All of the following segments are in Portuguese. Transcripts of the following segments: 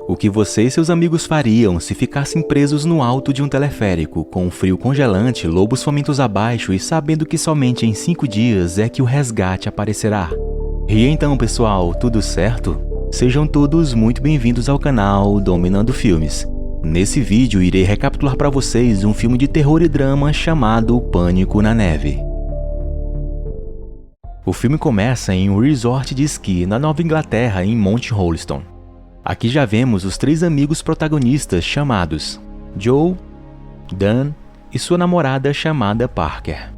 O que você e seus amigos fariam se ficassem presos no alto de um teleférico, com um frio congelante, lobos famintos abaixo e sabendo que somente em 5 dias é que o resgate aparecerá? E então, pessoal, tudo certo? Sejam todos muito bem-vindos ao canal Dominando Filmes. Nesse vídeo irei recapitular para vocês um filme de terror e drama chamado Pânico na Neve. O filme começa em um resort de esqui na Nova Inglaterra, em Monte Holliston. Aqui já vemos os 3 amigos protagonistas chamados Joe, Dan e sua namorada chamada Parker.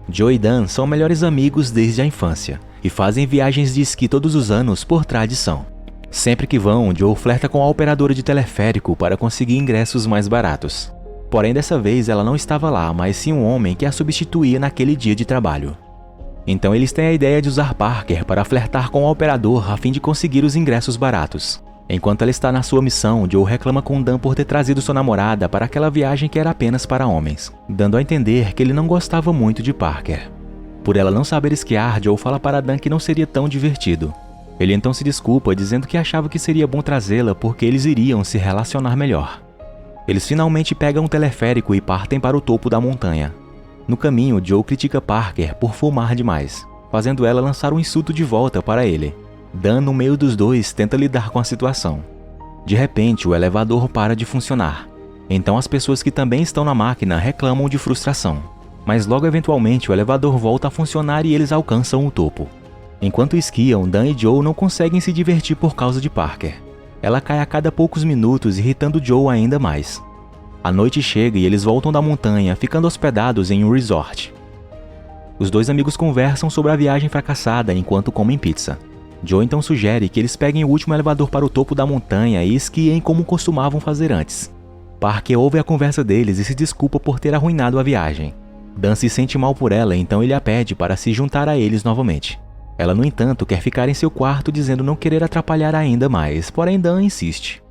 Joe e Dan são melhores amigos desde a infância e fazem viagens de esqui todos os anos por tradição. Sempre que vão, Joe flerta com a operadora de teleférico para conseguir ingressos mais baratos. Porém, dessa vez ela não estava lá, mas sim um homem que a substituía naquele dia de trabalho. Então eles têm a ideia de usar Parker para flertar com o operador a fim de conseguir os ingressos baratos. Enquanto ela está na sua missão, Joe reclama com Dan por ter trazido sua namorada para aquela viagem que era apenas para homens, dando a entender que ele não gostava muito de Parker. Por ela não saber esquiar, Joe fala para Dan que não seria tão divertido. Ele então se desculpa, dizendo que achava que seria bom trazê-la porque eles iriam se relacionar melhor. Eles finalmente pegam um teleférico e partem para o topo da montanha. No caminho, Joe critica Parker por fumar demais, fazendo ela lançar um insulto de volta para ele. Dan, no meio dos dois, tenta lidar com a situação. De repente, o elevador para de funcionar. Então as pessoas que também estão na máquina reclamam de frustração. Mas logo eventualmente o elevador volta a funcionar e eles alcançam o topo. Enquanto esquiam, Dan e Joe não conseguem se divertir por causa de Parker. Ela cai a cada poucos minutos, irritando Joe ainda mais. A noite chega e eles voltam da montanha, ficando hospedados em um resort. Os 2 amigos conversam sobre a viagem fracassada enquanto comem pizza. Joe então sugere que eles peguem o último elevador para o topo da montanha e esquiem como costumavam fazer antes. Parker ouve a conversa deles e se desculpa por ter arruinado a viagem. Dan se sente mal por ela, então ele a pede para se juntar a eles novamente. Ela, no entanto, quer ficar em seu quarto dizendo não querer atrapalhar ainda mais, porém Dan insiste.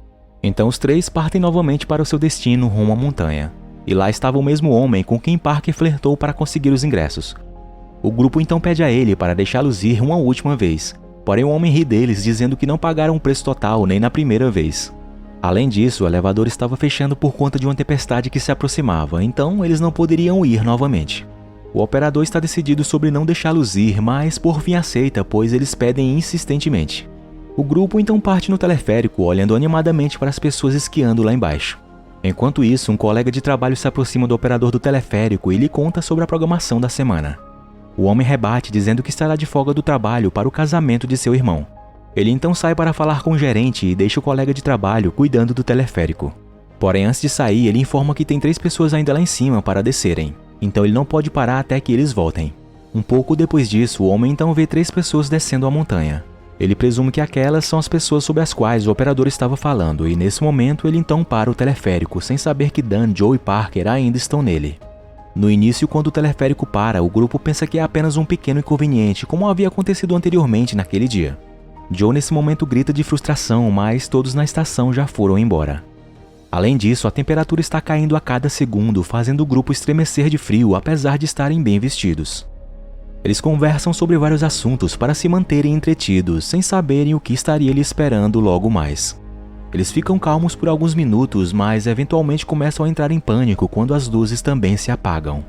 Então os 3 partem novamente para o seu destino rumo à montanha. E lá estava o mesmo homem com quem Parker flertou para conseguir os ingressos. O grupo então pede a ele para deixá-los ir uma última vez. Porém, o homem ri deles, dizendo que não pagaram o preço total nem na primeira vez. Além disso, o elevador estava fechando por conta de uma tempestade que se aproximava, então eles não poderiam ir novamente. O operador está decidido sobre não deixá-los ir, mas por fim aceita, pois eles pedem insistentemente. O grupo então parte no teleférico, olhando animadamente para as pessoas esquiando lá embaixo. Enquanto isso, um colega de trabalho se aproxima do operador do teleférico e lhe conta sobre a programação da semana. O homem rebate, dizendo que estará de folga do trabalho para o casamento de seu irmão. Ele então sai para falar com o gerente e deixa o colega de trabalho cuidando do teleférico. Porém, antes de sair, ele informa que tem 3 pessoas ainda lá em cima para descerem. Então ele não pode parar até que eles voltem. Um pouco depois disso, o homem então vê 3 pessoas descendo a montanha. Ele presume que aquelas são as pessoas sobre as quais o operador estava falando, e nesse momento ele então para o teleférico, sem saber que Dan, Joe e Parker ainda estão nele. No início, quando o teleférico para, o grupo pensa que é apenas um pequeno inconveniente, como havia acontecido anteriormente naquele dia. Joe nesse momento grita de frustração, mas todos na estação já foram embora. Além disso, a temperatura está caindo a cada segundo, fazendo o grupo estremecer de frio, apesar de estarem bem vestidos. Eles conversam sobre vários assuntos para se manterem entretidos, sem saberem o que estaria lhe esperando logo mais. Eles ficam calmos por alguns minutos, mas eventualmente começam a entrar em pânico quando as luzes também se apagam.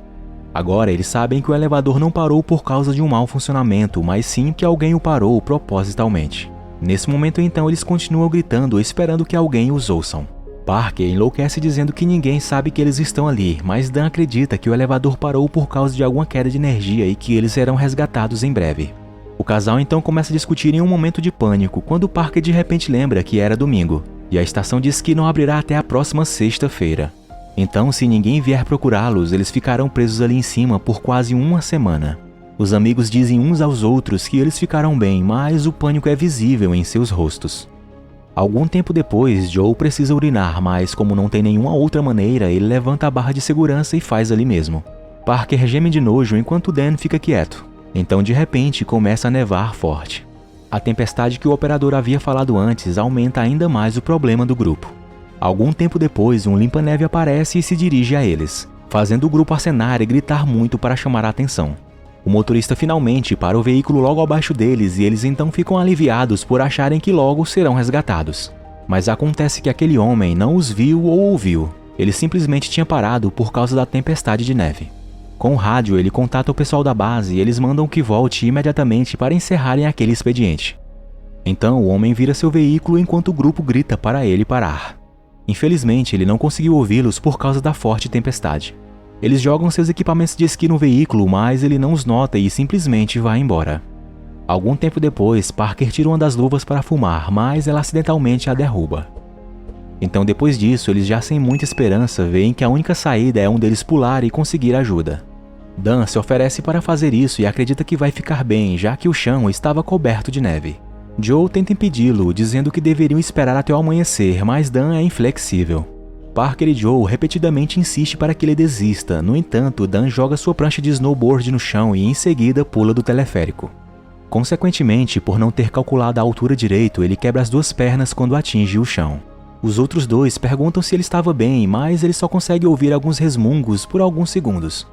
Agora eles sabem que o elevador não parou por causa de um mau funcionamento, mas sim que alguém o parou propositalmente. Nesse momento então eles continuam gritando, esperando que alguém os ouçam. Parker enlouquece dizendo que ninguém sabe que eles estão ali, mas Dan acredita que o elevador parou por causa de alguma queda de energia e que eles serão resgatados em breve. O casal então começa a discutir em um momento de pânico, quando Parker de repente lembra que era domingo, e a estação diz que não abrirá até a próxima sexta-feira. Então, se ninguém vier procurá-los, eles ficarão presos ali em cima por quase uma semana. Os amigos dizem uns aos outros que eles ficarão bem, mas o pânico é visível em seus rostos. Algum tempo depois, Joe precisa urinar, mas como não tem nenhuma outra maneira, ele levanta a barra de segurança e faz ali mesmo. Parker geme de nojo enquanto Dan fica quieto. Então, de repente, começa a nevar forte. A tempestade que o operador havia falado antes aumenta ainda mais o problema do grupo. Algum tempo depois, um limpa-neve aparece e se dirige a eles, fazendo o grupo acenar e gritar muito para chamar a atenção. O motorista finalmente para o veículo logo abaixo deles e eles então ficam aliviados por acharem que logo serão resgatados. Mas acontece que aquele homem não os viu ou ouviu. Ele simplesmente tinha parado por causa da tempestade de neve. Com o rádio, ele contata o pessoal da base e eles mandam que volte imediatamente para encerrarem aquele expediente. Então, o homem vira seu veículo enquanto o grupo grita para ele parar. Infelizmente, ele não conseguiu ouvi-los por causa da forte tempestade. Eles jogam seus equipamentos de esqui no veículo, mas ele não os nota e simplesmente vai embora. Algum tempo depois, Parker tira uma das luvas para fumar, mas ela acidentalmente a derruba. Então, depois disso, eles já sem muita esperança veem que a única saída é um deles pular e conseguir ajuda. Dan se oferece para fazer isso e acredita que vai ficar bem, já que o chão estava coberto de neve. Joe tenta impedi-lo, dizendo que deveriam esperar até o amanhecer, mas Dan é inflexível. Parker e Joe repetidamente insistem para que ele desista, no entanto, Dan joga sua prancha de snowboard no chão e em seguida pula do teleférico. Consequentemente, por não ter calculado a altura direito, ele quebra as duas pernas quando atinge o chão. Os outros dois perguntam se ele estava bem, mas ele só consegue ouvir alguns resmungos por alguns segundos.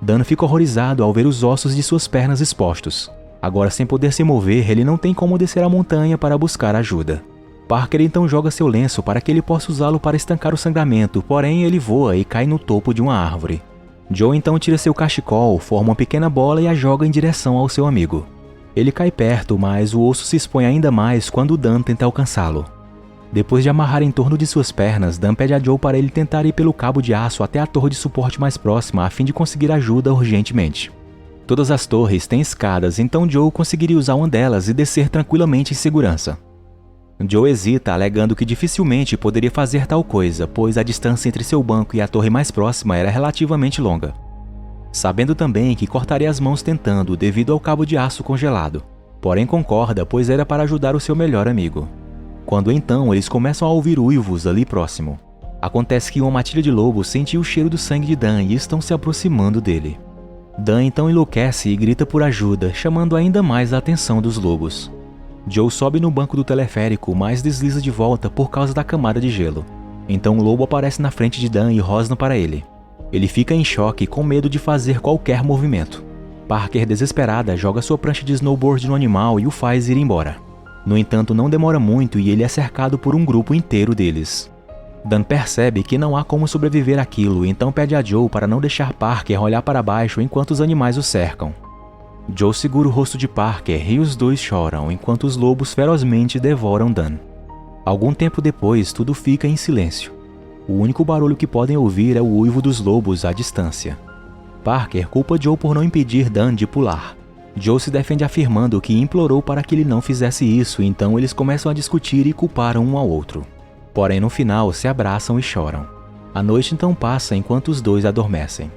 Dan fica horrorizado ao ver os ossos de suas pernas expostos. Agora, sem poder se mover, ele não tem como descer a montanha para buscar ajuda. Parker então joga seu lenço para que ele possa usá-lo para estancar o sangramento, porém ele voa e cai no topo de uma árvore. Joe então tira seu cachecol, forma uma pequena bola e a joga em direção ao seu amigo. Ele cai perto, mas o osso se expõe ainda mais quando Dan tenta alcançá-lo. Depois de amarrar em torno de suas pernas, Dan pede a Joe para ele tentar ir pelo cabo de aço até a torre de suporte mais próxima a fim de conseguir ajuda urgentemente. Todas as torres têm escadas, então Joe conseguiria usar uma delas e descer tranquilamente em segurança. Joe hesita, alegando que dificilmente poderia fazer tal coisa, pois a distância entre seu banco e a torre mais próxima era relativamente longa. Sabendo também que cortaria as mãos tentando devido ao cabo de aço congelado, porém concorda, pois era para ajudar o seu melhor amigo. Quando então eles começam a ouvir uivos ali próximo. Acontece que uma matilha de lobos sentiu o cheiro do sangue de Dan e estão se aproximando dele. Dan então enlouquece e grita por ajuda, chamando ainda mais a atenção dos lobos. Joe sobe no banco do teleférico, mas desliza de volta por causa da camada de gelo. Então o lobo aparece na frente de Dan e rosna para ele. Ele fica em choque, com medo de fazer qualquer movimento. Parker, desesperada, joga sua prancha de snowboard no animal e o faz ir embora. No entanto, não demora muito e ele é cercado por um grupo inteiro deles. Dan percebe que não há como sobreviver àquilo, então pede a Joe para não deixar Parker olhar para baixo enquanto os animais o cercam. Joe segura o rosto de Parker e os dois choram enquanto os lobos ferozmente devoram Dan. Algum tempo depois, tudo fica em silêncio. O único barulho que podem ouvir é o uivo dos lobos à distância. Parker culpa Joe por não impedir Dan de pular. Joe se defende afirmando que implorou para que ele não fizesse isso, então eles começam a discutir e culpar um ao outro. Porém, no final, se abraçam e choram. A noite então passa enquanto os dois adormecem.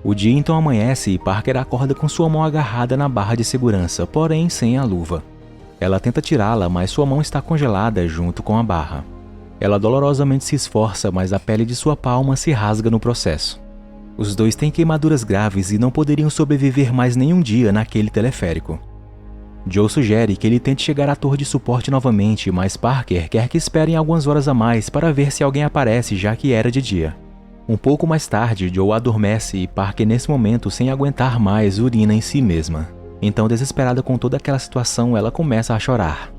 O dia então amanhece e Parker acorda com sua mão agarrada na barra de segurança, porém sem a luva. Ela tenta tirá-la, mas sua mão está congelada junto com a barra. Ela dolorosamente se esforça, mas a pele de sua palma se rasga no processo. Os dois têm queimaduras graves e não poderiam sobreviver mais nenhum dia naquele teleférico. Joe sugere que ele tente chegar à torre de suporte novamente, mas Parker quer que esperem algumas horas a mais para ver se alguém aparece, já que era de dia. Um pouco mais tarde, Joe adormece e Parker, nesse momento, sem aguentar mais, urina em si mesma. Então, desesperada com toda aquela situação, ela começa a chorar.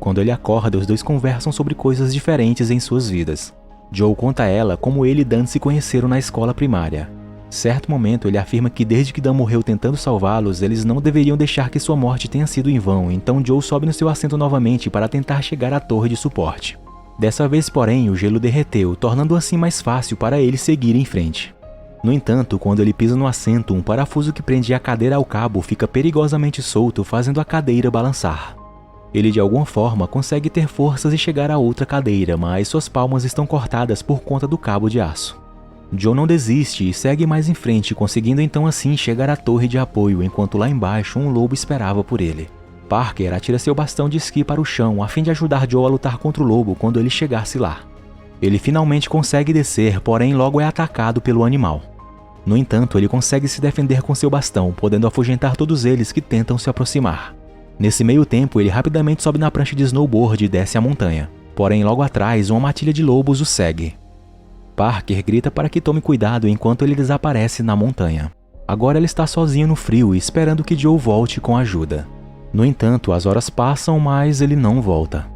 Quando ele acorda, os dois conversam sobre coisas diferentes em suas vidas. Joe conta a ela como ele e Dan se conheceram na escola primária. Certo momento, ele afirma que desde que Dan morreu tentando salvá-los, eles não deveriam deixar que sua morte tenha sido em vão, então Joe sobe no seu assento novamente para tentar chegar à torre de suporte. Dessa vez, porém, o gelo derreteu, tornando assim mais fácil para ele seguir em frente. No entanto, quando ele pisa no assento, um parafuso que prendia a cadeira ao cabo fica perigosamente solto, fazendo a cadeira balançar. Ele de alguma forma consegue ter forças e chegar a outra cadeira, mas suas palmas estão cortadas por conta do cabo de aço. Joe não desiste e segue mais em frente, conseguindo então assim chegar à torre de apoio, enquanto lá embaixo um lobo esperava por ele. Parker atira seu bastão de esqui para o chão a fim de ajudar Joe a lutar contra o lobo quando ele chegasse lá. Ele finalmente consegue descer, porém logo é atacado pelo animal. No entanto, ele consegue se defender com seu bastão, podendo afugentar todos eles que tentam se aproximar. Nesse meio tempo, ele rapidamente sobe na prancha de snowboard e desce a montanha. Porém, logo atrás, uma matilha de lobos o segue. Parker grita para que tome cuidado enquanto ele desaparece na montanha. Agora ele está sozinho no frio, esperando que Joe volte com ajuda. No entanto, as horas passam, mas ele não volta.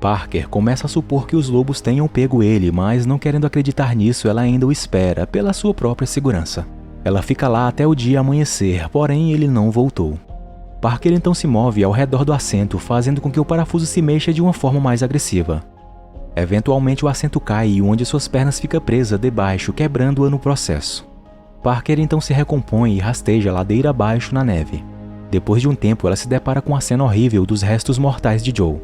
Parker começa a supor que os lobos tenham pego ele, mas não querendo acreditar nisso, ela ainda o espera pela sua própria segurança. Ela fica lá até o dia amanhecer, porém ele não voltou. Parker então se move ao redor do assento, fazendo com que o parafuso se mexa de uma forma mais agressiva. Eventualmente o assento cai e uma de suas pernas fica presa debaixo, quebrando-a no processo. Parker então se recompõe e rasteja ladeira abaixo na neve. Depois de um tempo, ela se depara com a cena horrível dos restos mortais de Joe.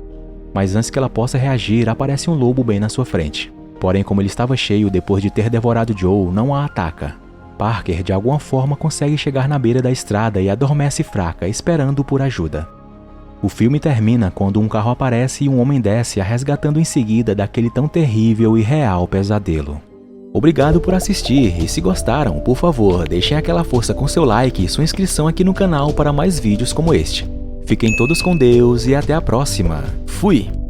Mas antes que ela possa reagir, aparece um lobo bem na sua frente. Porém, como ele estava cheio depois de ter devorado Joe, não a ataca. Parker, de alguma forma, consegue chegar na beira da estrada e adormece fraca, esperando por ajuda. O filme termina quando um carro aparece e um homem desce, a resgatando em seguida daquele tão terrível e real pesadelo. Obrigado por assistir e se gostaram, por favor, deixem aquela força com seu like e sua inscrição aqui no canal para mais vídeos como este. Fiquem todos com Deus e até a próxima. Fui!